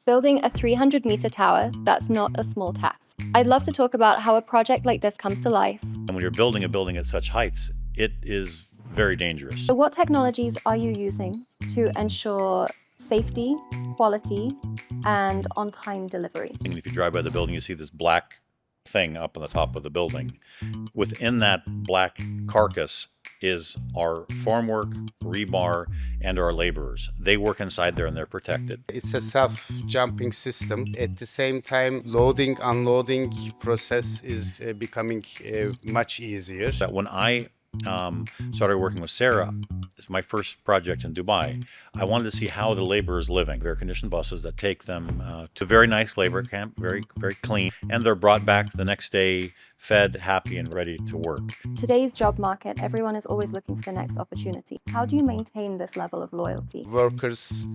Building a 300-meter tower, that's not a small task. I'd love to talk about how a project like this comes to life. And when you're building a building at such heights, it is very dangerous. So what technologies are you using to ensure safety, quality, and on-time delivery? And if you drive by the building, you see this black thing up on the top of the building. Within that black carcass is our formwork, rebar, and our laborers. They work inside there and they're protected. It's a self-jumping system. At the same time, loading, unloading process is becoming much easier. That when I started working with SERA, it's my first project in Dubai. I wanted to see how the laborers living. Air-conditioned buses that take them to very nice labor camp, very clean, and they're brought back the next day, fed, happy, and ready to work. Today's job market, everyone is always looking for the next opportunity. How do you maintain this level of loyalty? Workers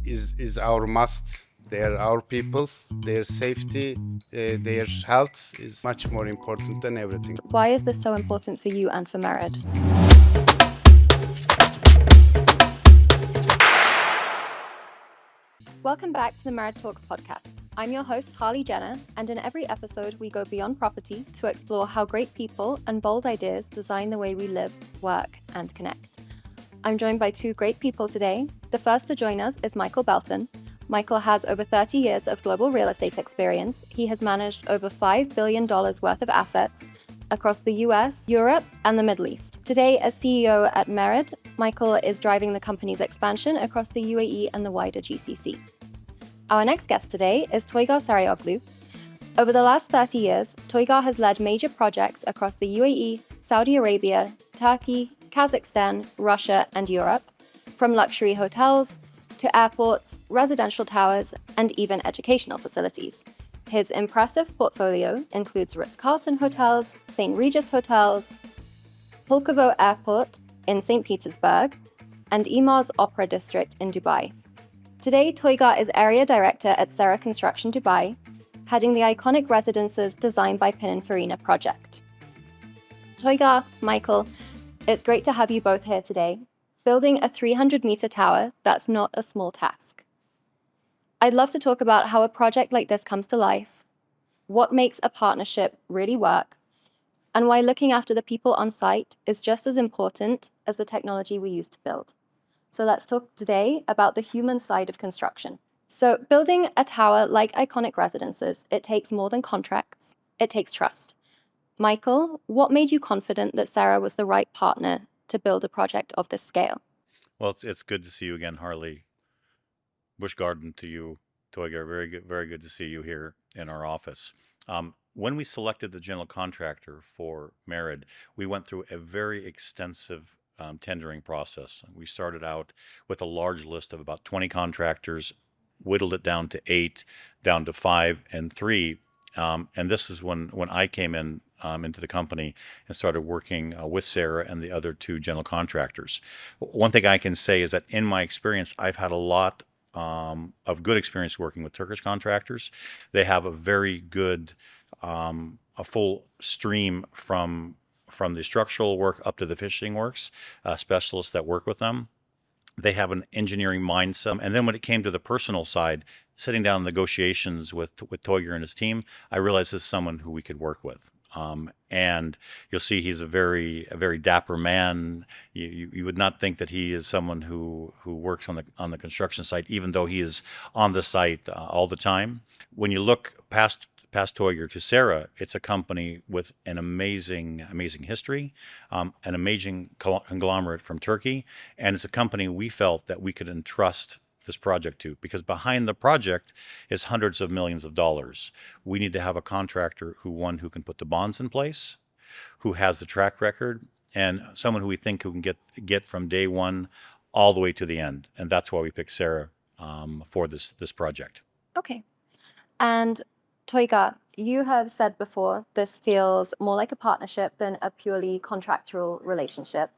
is our must. They are our people. Their safety, their health is much more important than everything. Why is this so important for you and for MERED? Welcome back to the MERED Talks podcast. I'm your host, Harley Jenner, and in every episode, we go beyond property to explore how great people and bold ideas design the way we live, work, and connect. I'm joined by two great people today. The first to join us is Michael Belton. Michael has over 30 years of global real estate experience. He has managed over $5 billion worth of assets across the US, Europe, and the Middle East. Today, as CEO at MERED, Michael is driving the company's expansion across the UAE and the wider GCC. Our next guest today is Toygar Sarioglu. Over the last 30 years, Toygar has led major projects across the UAE, Saudi Arabia, Turkey, Kazakhstan, Russia, and Europe, from luxury hotels to airports, residential towers, and even educational facilities. His impressive portfolio includes Ritz-Carlton hotels, St. Regis hotels, Pulkovo Airport in St. Petersburg, and Emaar's Opera District in Dubai. Today, Toygar is Area Director at SERA Construction Dubai, heading the iconic residences designed by Pininfarina project. Toygar, Michael, it's great to have you both here today. Building a 300-meter tower, that's not a small task. I'd love to talk about how a project like this comes to life, what makes a partnership really work, and why looking after the people on site is just as important as the technology we use to build. So let's talk today about the human side of construction. So building a tower like iconic residences, it takes more than contracts, it takes trust. Michael, what made you confident that SERA was the right partner to build a project of this scale? Well, it's good to see you again, Harley. Busch Garden to you, Toygar. Very good to see you here in our office. When we selected the general contractor for MERED, we went through a very extensive tendering process. We started out with a large list of about 20 contractors, whittled it down to 8, down to 5 and 3. And this is when I came in into the company and started working with SERA and the other 2 general contractors. One thing I can say is that in my experience, I've had a lot of good experience working with Turkish contractors. They have a very good, a full stream from the structural work up to the finishing works, specialists that work with them. They have an engineering mindset. And then when it came to the personal side, sitting down in negotiations with Toygar and his team, I realized this is someone who we could work with. And you'll see he's a very dapper man. You would not think that he is someone who works on the construction site, even though he is on the site all the time. When you look past Toygar to SERA, it's a company with an amazing history, an amazing conglomerate from Turkey, and it's a company we felt that we could entrust this project to, because behind the project is hundreds of millions of dollars. We need to have a contractor who can put the bonds in place, who has the track record, and someone who we think who can get from day one all the way to the end. And that's why we picked SERA for this project. Okay. And Toygar, you have said before this feels more like a partnership than a purely contractual relationship.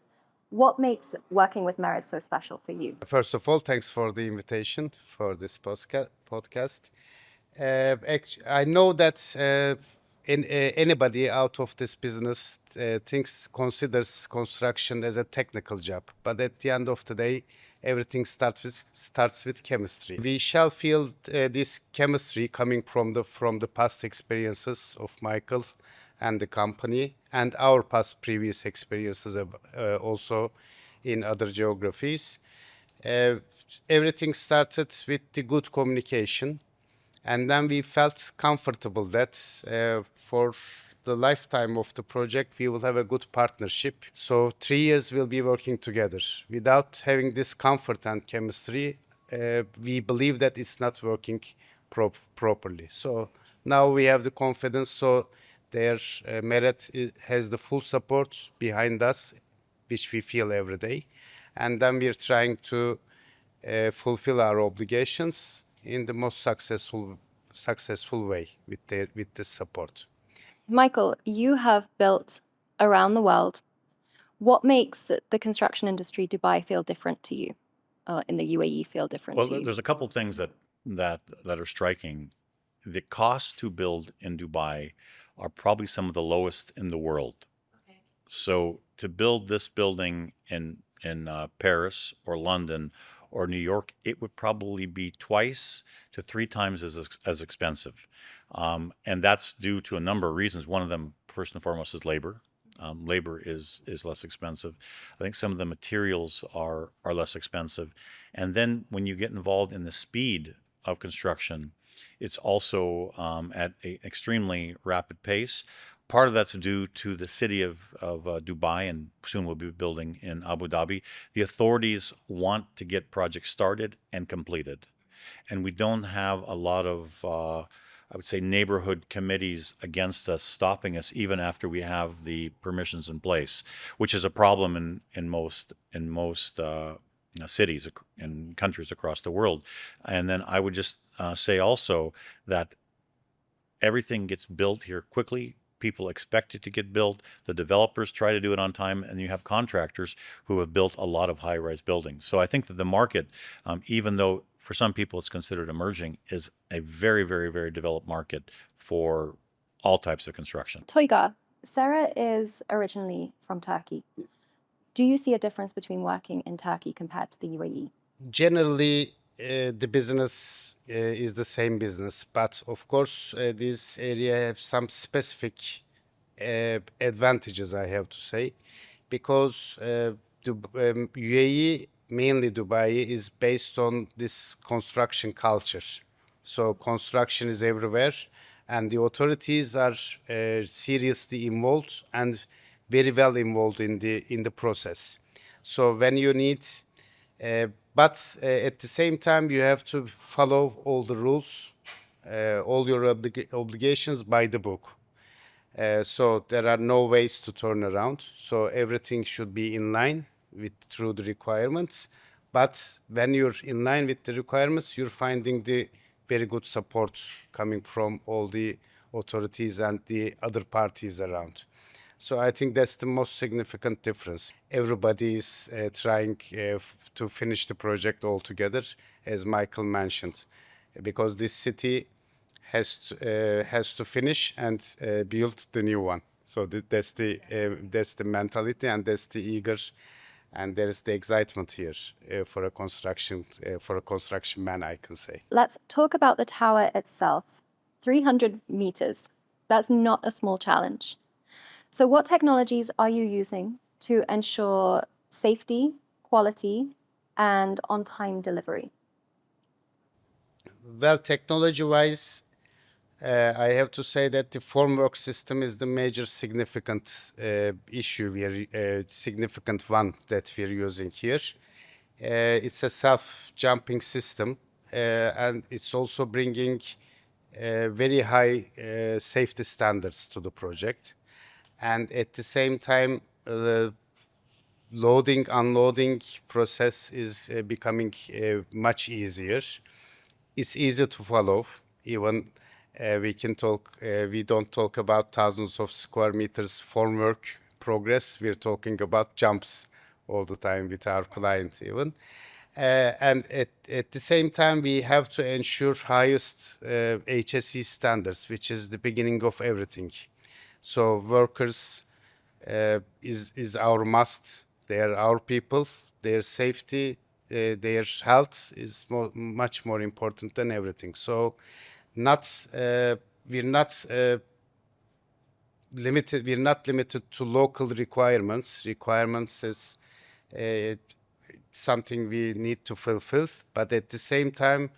What makes working with MERED so special for you? First of all, thanks for the invitation for this podcast. I know that anybody out of this business considers construction as a technical job, but at the end of the day, everything starts with chemistry. We shall feel this chemistry coming from the past experiences of Michael and the company, and our previous experiences also in other geographies. Everything started with the good communication, and then we felt comfortable that for the lifetime of the project, we will have a good partnership. So 3 years we'll be working together. Without having this comfort and chemistry, we believe that it's not working properly. So now we have the confidence. So their MERED has the full support behind us, which we feel every day. And then we're trying to fulfill our obligations in the most successful way with this support. Michael, you have built around the world. What makes the construction industry Dubai feel different to you, in the UAE feel different to you? There's a couple things that are striking. The costs to build in Dubai are probably some of the lowest in the world. Okay. So to build this building in Paris or London or New York, it would probably be 2 to 3 times as expensive. And that's due to a number of reasons. One of them, first and foremost, is labor. Labor is less expensive. I think some of the materials are less expensive. And then when you get involved in the speed of construction, it's also at an extremely rapid pace. Part of that's due to the city of Dubai, and soon we'll be building in Abu Dhabi. The authorities want to get projects started and completed. And we don't have a lot of, I would say, neighborhood committees against us, stopping us even after we have the permissions in place, which is a problem in most cities and countries across the world. And then I would just say also that everything gets built here quickly. People expect it to get built. The developers try to do it on time, and you have contractors who have built a lot of high-rise buildings. So I think that the market, even though for some people it's considered emerging, is a very, very, very developed market for all types of construction. Toygar, SERA is originally from Turkey. Do you see a difference between working in Turkey compared to the UAE? Generally, the business is the same business, but of course, this area have some specific advantages, I have to say, because UAE, mainly Dubai, is based on this construction culture. So construction is everywhere, and the authorities are seriously involved and very well involved in the process. So when you need but at the same time, you have to follow all the rules, all your obligations by the book. So there are no ways to turn around. So everything should be in line through the requirements. But when you're in line with the requirements, you're finding the very good support coming from all the authorities and the other parties around. So I think that's the most significant difference. Everybody is trying to finish the project all together, as Michael mentioned, because this city has to finish and build the new one. So that's the mentality, and that's the eager, and there is the excitement here for a construction man, I can say. Let's talk about the tower itself. 300 meters. That's not a small challenge. So what technologies are you using to ensure safety, quality, and on-time delivery? Well, technology-wise, I have to say that the formwork system is the major significant significant one that we're using here. It's a self-jumping system, and it's also bringing very high safety standards to the project. And at the same time, the loading, unloading process is becoming much easier. It's easy to follow. Even we don't talk about thousands of square meters formwork progress. We're talking about jumps all the time with our client even. And at the same time, we have to ensure highest HSE standards, which is the beginning of everything. So workers is our must. They are our people. Their safety their health is much more important than everything. So, we're not limited. We're not limited to local requirements. Requirements is uh, something we need to fulfill, but at the same time,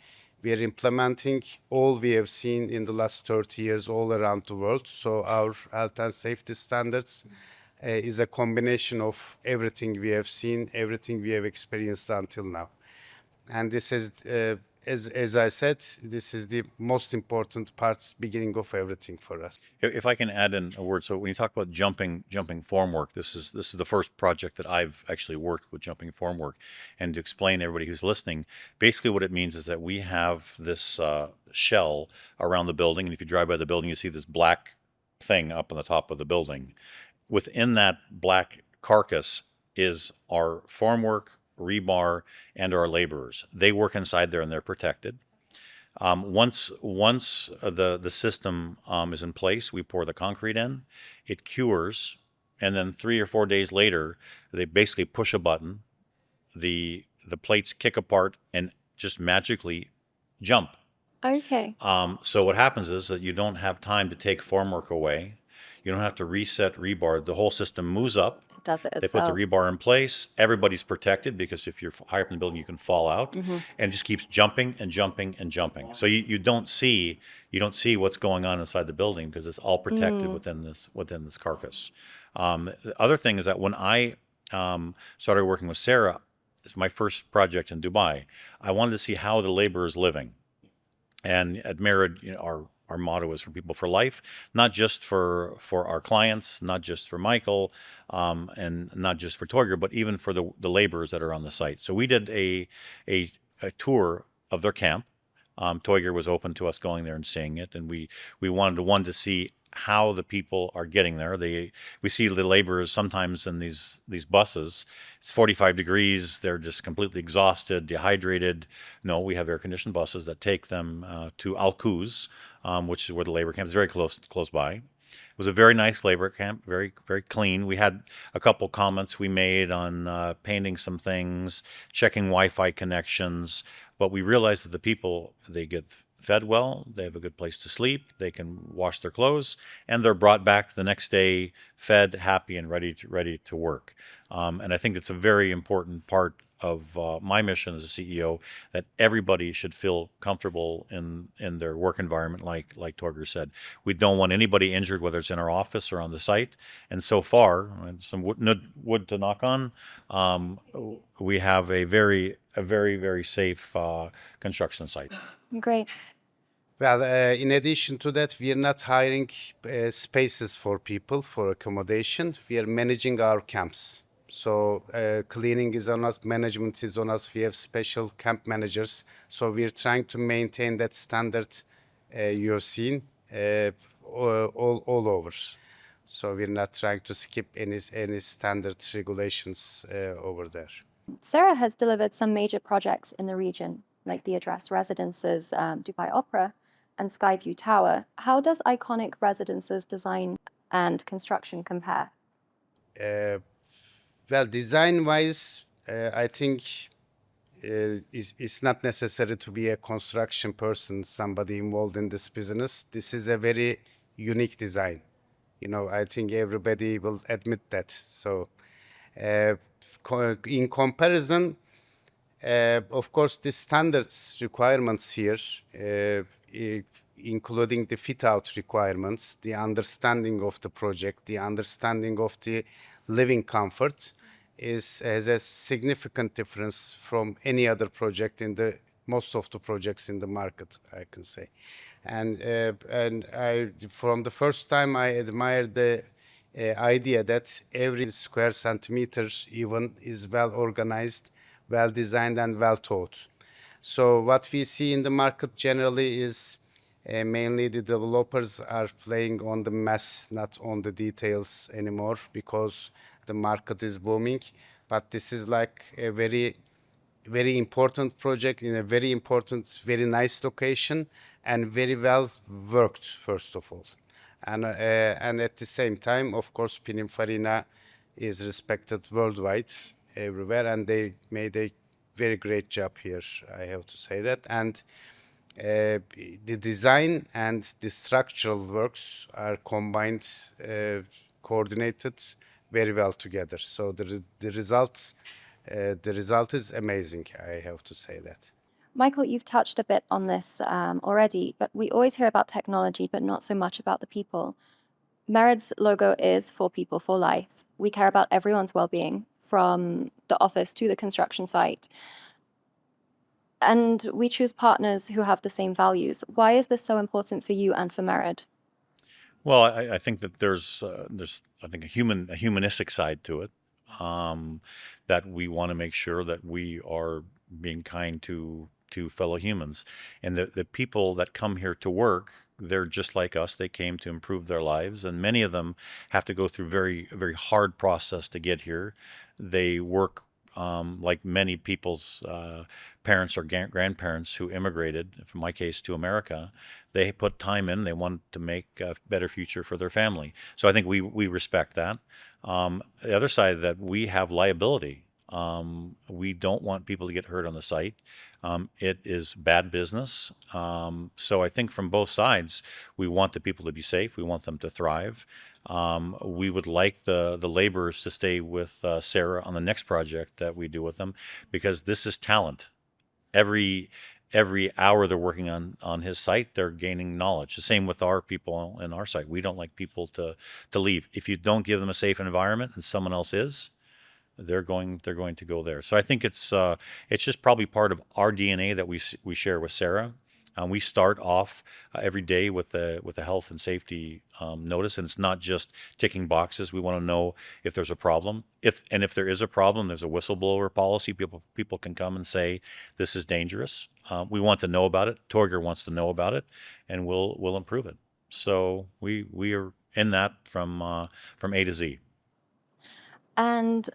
we are implementing all we have seen in the last 30 years all around the world. So our health and safety standards is a combination of everything we have seen, everything we have experienced until now. And this is, as I said, this is the most important part, beginning of everything for us. If I can add in a word, so when you talk about jumping formwork, this is the first project that I've actually worked with jumping formwork. And to explain to everybody who's listening, basically what it means is that we have this shell around the building, and if you drive by the building, you see this black thing up on the top of the building. Within that black carcass is our formwork, rebar, and our laborers. They work inside there and they're protected. Once the system is in place, we pour the concrete in, it cures, and then 3 or 4 days later, they basically push a button, the plates kick apart and just magically jump. Okay. So what happens is that you don't have time to take formwork away. You don't have to reset rebar. The whole system moves up. It does it They put the itself. rebar in place. Everybody's protected because if you're higher up in the building, you can fall out, and it just keeps jumping and jumping and jumping. So you don't see what's going on inside the building because it's all protected within this carcass. The other thing is that when I started working with SERA, it's my first project in Dubai. I wanted to see how the labor is living, and at MERED, our motto is for people for life, not just for our clients, not just for Michael, and not just for Toygar, but even for the laborers that are on the site. So we did a tour of their camp. Toygar was open to us going there and seeing it, and we wanted to see how the people are getting there. We see the laborers sometimes in these buses. It's 45 degrees. They're just completely exhausted, dehydrated. No, we have air-conditioned buses that take them to Al Quoz, which is where the labor camp is, very close by. It was a very nice labor camp, very, very clean. We had a couple comments we made on painting some things, checking Wi-Fi connections, but we realized that the people, they get fed well, they have a good place to sleep, they can wash their clothes, and they're brought back the next day fed, happy, and ready to work. And I think it's a very important part of my mission as a CEO, that everybody should feel comfortable in their work environment, like Toygar said. We don't want anybody injured, whether it's in our office or on the site. And so far, some wood to knock on, we have a very, very safe construction site. Great. Well, in addition to that, we are not hiring spaces for people for accommodation. We are managing our camps. So cleaning is on us, management is on us. We have special camp managers. So we're trying to maintain that standard you've seen all over. So we're not trying to skip any standard regulations over there. SERA has delivered some major projects in the region, like the Address Residences, Dubai Opera, and Skyview Tower. How does iconic residences design and construction compare? Well, design-wise, I think it's not necessary to be a construction person, somebody involved in this business. This is a very unique design. I think everybody will admit that. So, in comparison, of course, the standards requirements here, including the fit-out requirements, the understanding of the project, the understanding of the living comfort, has a significant difference from any other project in most of the projects in the market, I can say. And from the first time, I admired the idea that every square centimeter even is well organized, well designed, and well thought. So what we see in the market generally is mainly the developers are playing on the mass, not on the details anymore, because the market is booming. But this is like a very, very important project in a very important, very nice location, and very well worked, first of all. And at the same time, of course, Pininfarina is respected worldwide, everywhere, and they made a very great job here, I have to say that. And the design and the structural works are combined, coordinated very well together. So the result is amazing, I have to say that. Michael, you've touched a bit on this already, but we always hear about technology, but not so much about the people. MERED's logo is for people for life. We care about everyone's well-being, from the office to the construction site. And we choose partners who have the same values. Why is this so important for you and for MERED? Well, I think that there's I think a humanistic side to it, that we want to make sure that we are being kind to fellow humans, and the people that come here to work, they're just like us. They came to improve their lives, and many of them have to go through a very hard process to get here. They work, like many people's parents or grandparents who immigrated, in my case, to America. They put time in. They want to make a better future for their family. So I think we respect that. The other side of that, we have liability. We don't want people to get hurt on the site. It is bad business. So I think from both sides, we want the people to be safe. We want them to thrive. We would like the laborers to stay with SERA on the next project that we do with them, because this is talent. Every hour they're working on his site, they're gaining knowledge. The same with our people in our site. We don't like people to leave. If you don't give them a safe environment and someone else is, they're going to go there. So I think it's just probably part of our DNA that we share with SERA. We start off every day with a health and safety notice, and it's not just ticking boxes. We want to know if there's a problem. If there is a problem, there's a whistleblower policy. People can come and say this is dangerous. We want to know about it. Toygar wants to know about it, and we'll improve it. So we are in that from A to Z. And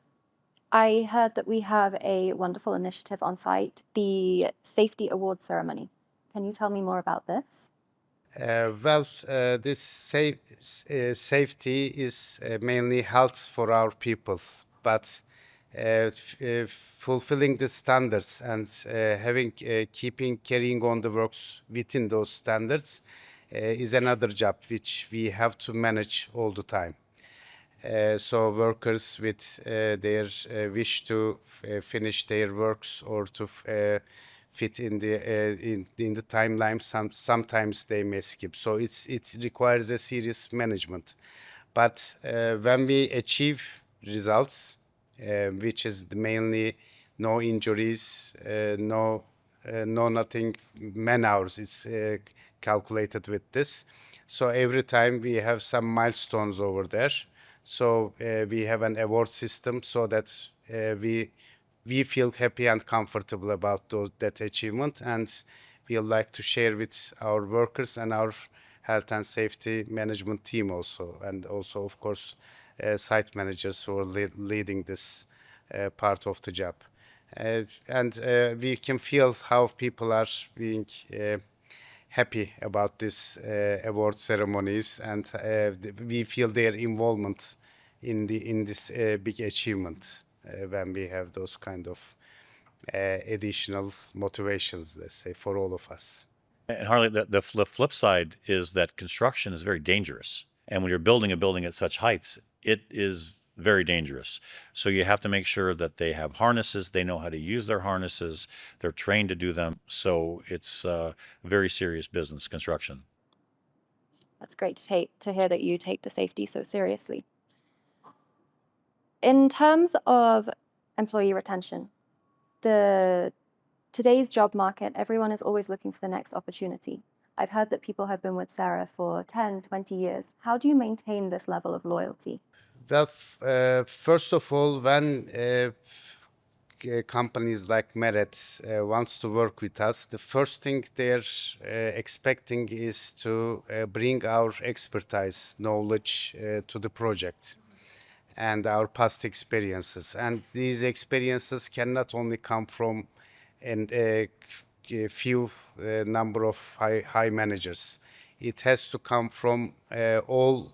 I heard that we have a wonderful initiative on site, the Safety Award Ceremony. Can you tell me more about this? This safety is mainly health for our people, but fulfilling the standards and carrying on the works within those standards is another job which we have to manage all the time. So workers with their wish to finish their works or to fit in the timeline, sometimes they may skip. So it requires a serious management. But when we achieve results, which is mainly no injuries, no nothing, man hours is calculated with this. So every time we have some milestones over there. So we have an award system so that we feel happy and comfortable about that achievement, and we like to share with our workers and our health and safety management team also, and also of course site managers who are leading this part of the job. And we can feel how people are being happy about this award ceremonies, and we feel their involvement in this big achievement when we have those kind of additional motivations, let's say, for all of us. And Harley, the flip side is that construction is very dangerous. And when you're building a building at such heights, it is very dangerous. So you have to make sure that they have harnesses, they know how to use their harnesses, they're trained to do them. So it's very serious business, construction. That's great to hear that you take the safety so seriously. In terms of employee retention, today's job market, everyone is always looking for the next opportunity. I've heard that people have been with SERA for 10, 20 years. How do you maintain this level of loyalty? Well, first of all, when companies like MERED wants to work with us, the first thing they're expecting is to bring our expertise, knowledge to the project and our past experiences. And these experiences cannot only come from a few number of high managers. It has to come from all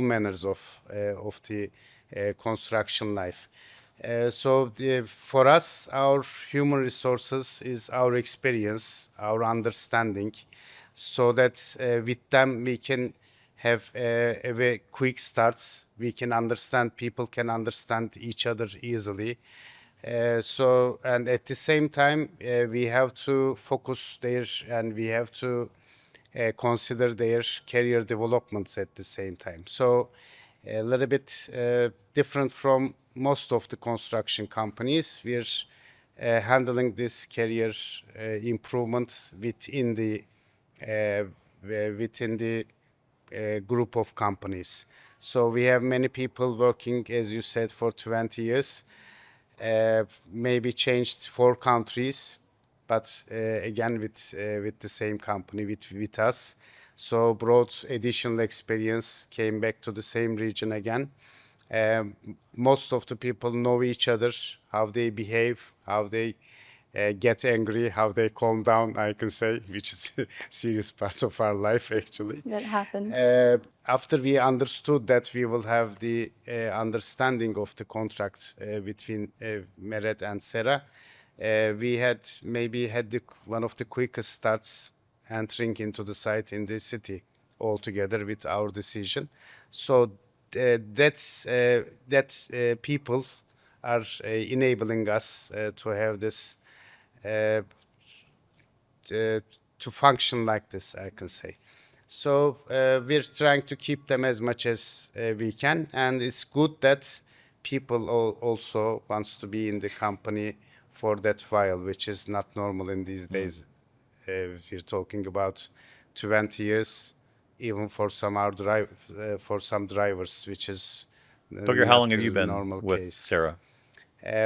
manners of the construction life. For us, our human resources is our experience, our understanding, so that with them we can have a very quick starts. We can understand, people can understand each other easily. And at the same time, we have to focus there, and we have to consider their career developments at the same time. So a little bit different from most of the construction companies. We're handling this career improvement within the group of companies. So we have many people working, as you said, for 20 years, maybe changed 4 countries, but again with the same company, with us. So brought additional experience, came back to the same region again. Most of the people know each other, how they behave, how they get angry, how they calm down, I can say, which is a serious part of our life, actually. That happened. After we understood that we will have the understanding of the contract between MERED and SERA, we had one of the quickest starts entering into the site in the city altogether with our decision. So that's people are enabling us to have this to function like this, I can say. So we're trying to keep them as much as we can, and it's good that people also wants to be in the company for that while, which is not normal in these days. We're talking about 20 years, even for some for some drivers, which is Toygar, how long not have you the been normal with case. SERA?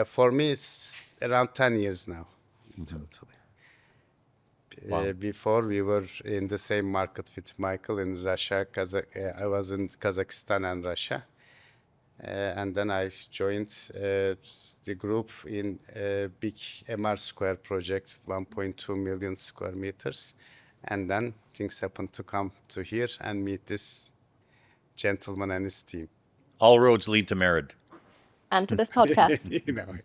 For me, it's around 10 years now, totally. Wow. Before we were in the same market with Michael in Russia. I was in Kazakhstan and Russia, and then I joined the group in a big MR Square project, 1.2 million square meters, and then things happened to come to here and meet this gentleman and his team. All roads lead to MERED. And to this podcast. You know.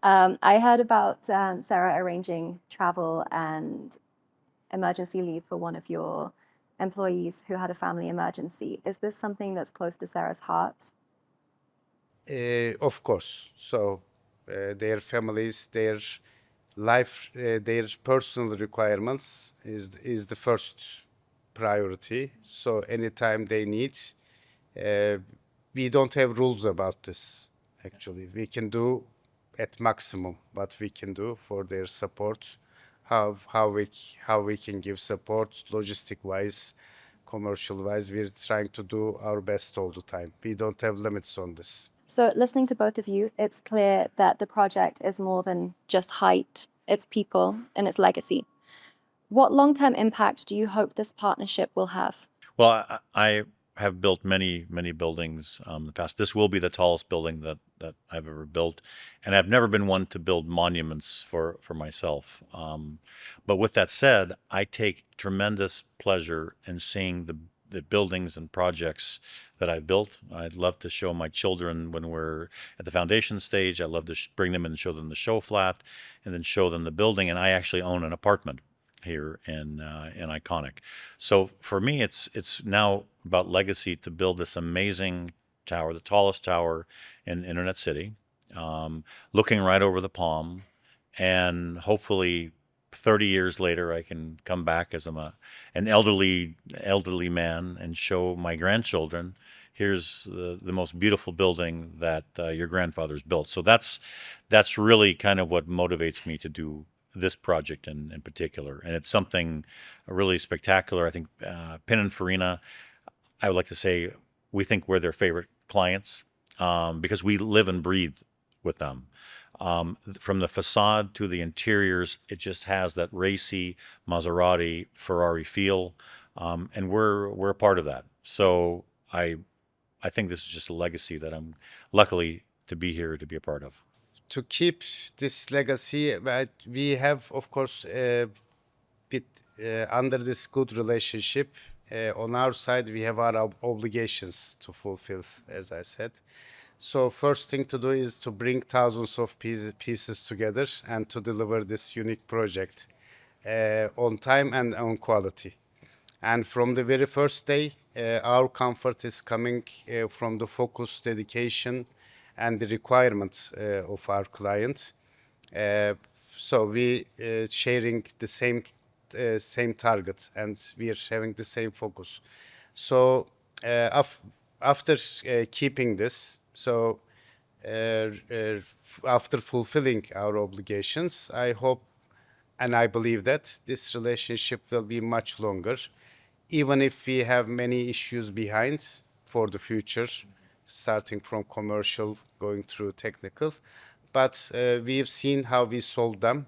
I heard about SERA arranging travel and emergency leave for one of your employees who had a family emergency. Is this something that's close to SERA's heart? Of course. So their families, their life, their personal requirements is the first priority. So anytime they need, we don't have rules about this. Actually, we can do at maximum what we can do for their support. How we can give support, logistic wise, commercial wise. We're trying to do our best all the time. We don't have limits on this. So listening to both of you, it's clear that the project is more than just height, it's people and it's legacy. What long-term impact do you hope this partnership will have? Well, I have built many, many buildings in the past. This will be the tallest building that I've ever built. And I've never been one to build monuments for myself. But with that said, I take tremendous pleasure in seeing the buildings and projects that I've built. I'd love to show my children when we're at the foundation stage. I'd love to bring them in and show them the show flat and then show them the building. And I actually own an apartment here in Iconic. So for me, it's now about legacy to build this amazing tower, the tallest tower in Internet City, looking right over the Palm, and hopefully 30 years later I can come back as an elderly man and show my grandchildren, here's the most beautiful building that your grandfather's built. So that's really kind of what motivates me to do this project in particular. And it's something really spectacular. I think Pininfarina, I would like to say, we think we're their favorite clients because we live and breathe with them. From the facade to the interiors, it just has that racy Maserati, Ferrari feel, and we're a part of that. So I think this is just a legacy that I'm luckily to be here to be a part of. To keep this legacy, we have, of course, under this good relationship, on our side, we have our obligations to fulfill, as I said. So first thing to do is to bring thousands of pieces together and to deliver this unique project on time and on quality. And from the very first day, our comfort is coming from the focus, dedication, and the requirements of our client. Uh, so we sharing the same target, and we are having the same focus. So after keeping this, so after fulfilling our obligations, I hope and I believe that this relationship will be much longer, even if we have many issues behind for the future, starting from commercial, going through technical. But we've seen how we solve them,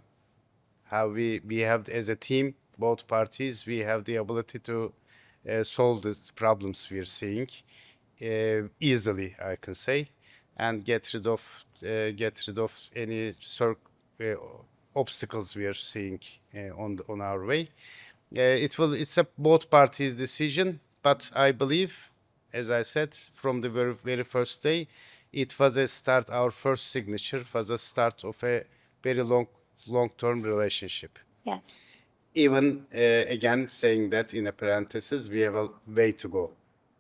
how we have, as a team, both parties, we have the ability to solve the problems we are seeing easily, I can say, and get rid of any obstacles we are seeing on our way. It's a both parties decision, but I believe, as I said, from the very first day, it was a start. Our first signature was a start of a very long-term relationship. Yes. Even again saying that in a parenthesis, we have a way to go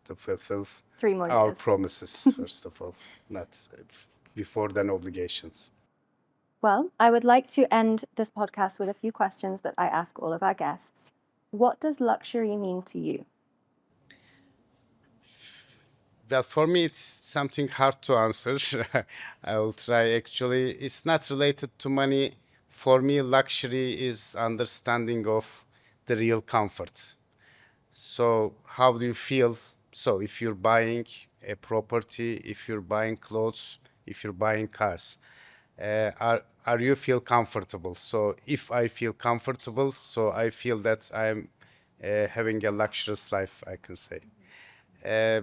to fulfill 3 more our years. promises. First of all, not before then obligations. Well, I would like to end this podcast with a few questions that I ask all of our guests. What does luxury mean to you? Well, for me, it's something hard to answer. I will try. Actually, it's not related to money. For me, luxury is understanding of the real comfort. So, how do you feel? So, if you're buying a property, if you're buying clothes, if you're buying cars, are you feel comfortable? So, if I feel comfortable, so I feel that I'm having a luxurious life, I can say. Uh,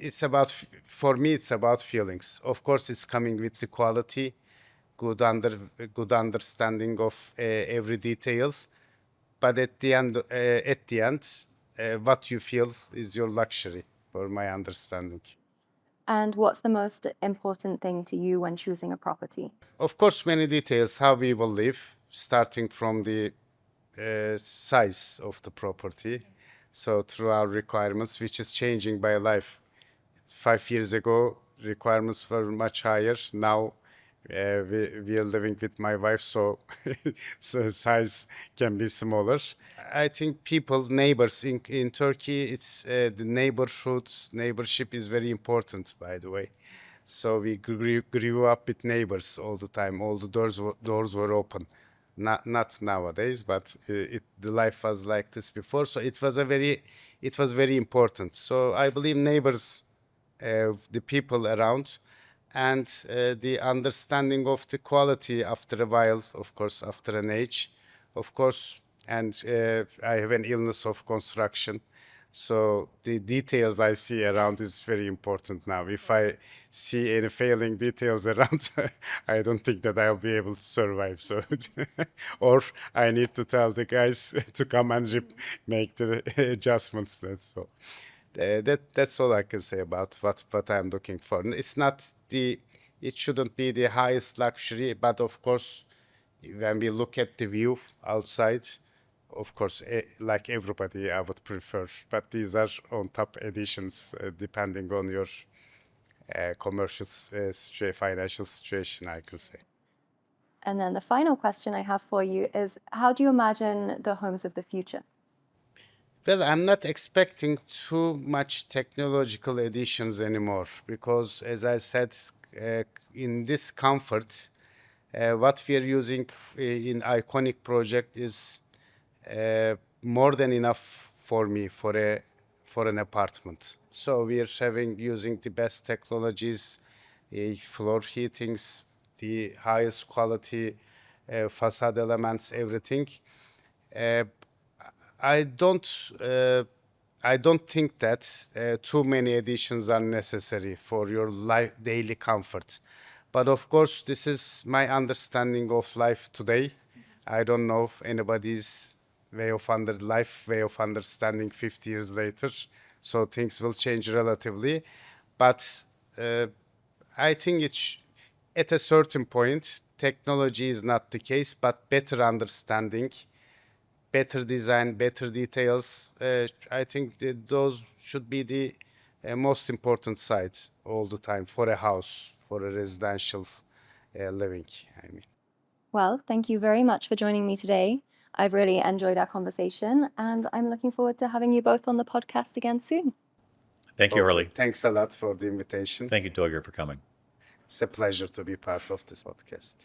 it's about, for me, it's about feelings. Of course, it's coming with the quality, good understanding of every detail. But at the end, what you feel is your luxury, for my understanding. And what's the most important thing to you when choosing a property? Of course, many details how we will live, starting from the size of the property. So through our requirements, which is changing by life. 5 years ago, requirements were much higher. Now we are living with my wife, so, so size can be smaller. I think people, neighbors in Turkey, it's the neighborship is very important, by the way. So we grew up with neighbors all the time. All the doors were open. Not nowadays, but the life was like this before. So it was very important. So I believe neighbors, the people around, and the understanding of the quality after a while, of course, after an age, of course. And I have an illness of construction. So the details I see around is very important now. If I see any failing details around, I don't think that I'll be able to survive. So, or I need to tell the guys to come and make the adjustments. That's all. That's all I can say about what I'm looking for. It shouldn't be the highest luxury, but of course, when we look at the view outside, of course, like everybody, I would prefer. But these are on top additions, depending on your commercial financial situation, I can say. And then the final question I have for you is, how do you imagine the homes of the future? Well, I'm not expecting too much technological additions anymore because, as I said, in this comfort, what we are using in Iconic project is more than enough for me for an apartment. So we are using the best technologies, floor heatings, the highest quality facade elements, everything. Uh, I don't. I don't think that too many additions are necessary for your daily comfort. But of course, this is my understanding of life today. I don't know if anybody's way of understanding 50 years later. So things will change relatively. But I think at a certain point, technology is not the case, but better understanding, better design, better details. I think that those should be the most important sides all the time for a house, for a residential living. I mean. Well, thank you very much for joining me today. I've really enjoyed our conversation, and I'm looking forward to having you both on the podcast again soon. Thank you, Harley. Thanks a lot for the invitation. Thank you, Toygar, for coming. It's a pleasure to be part of this podcast.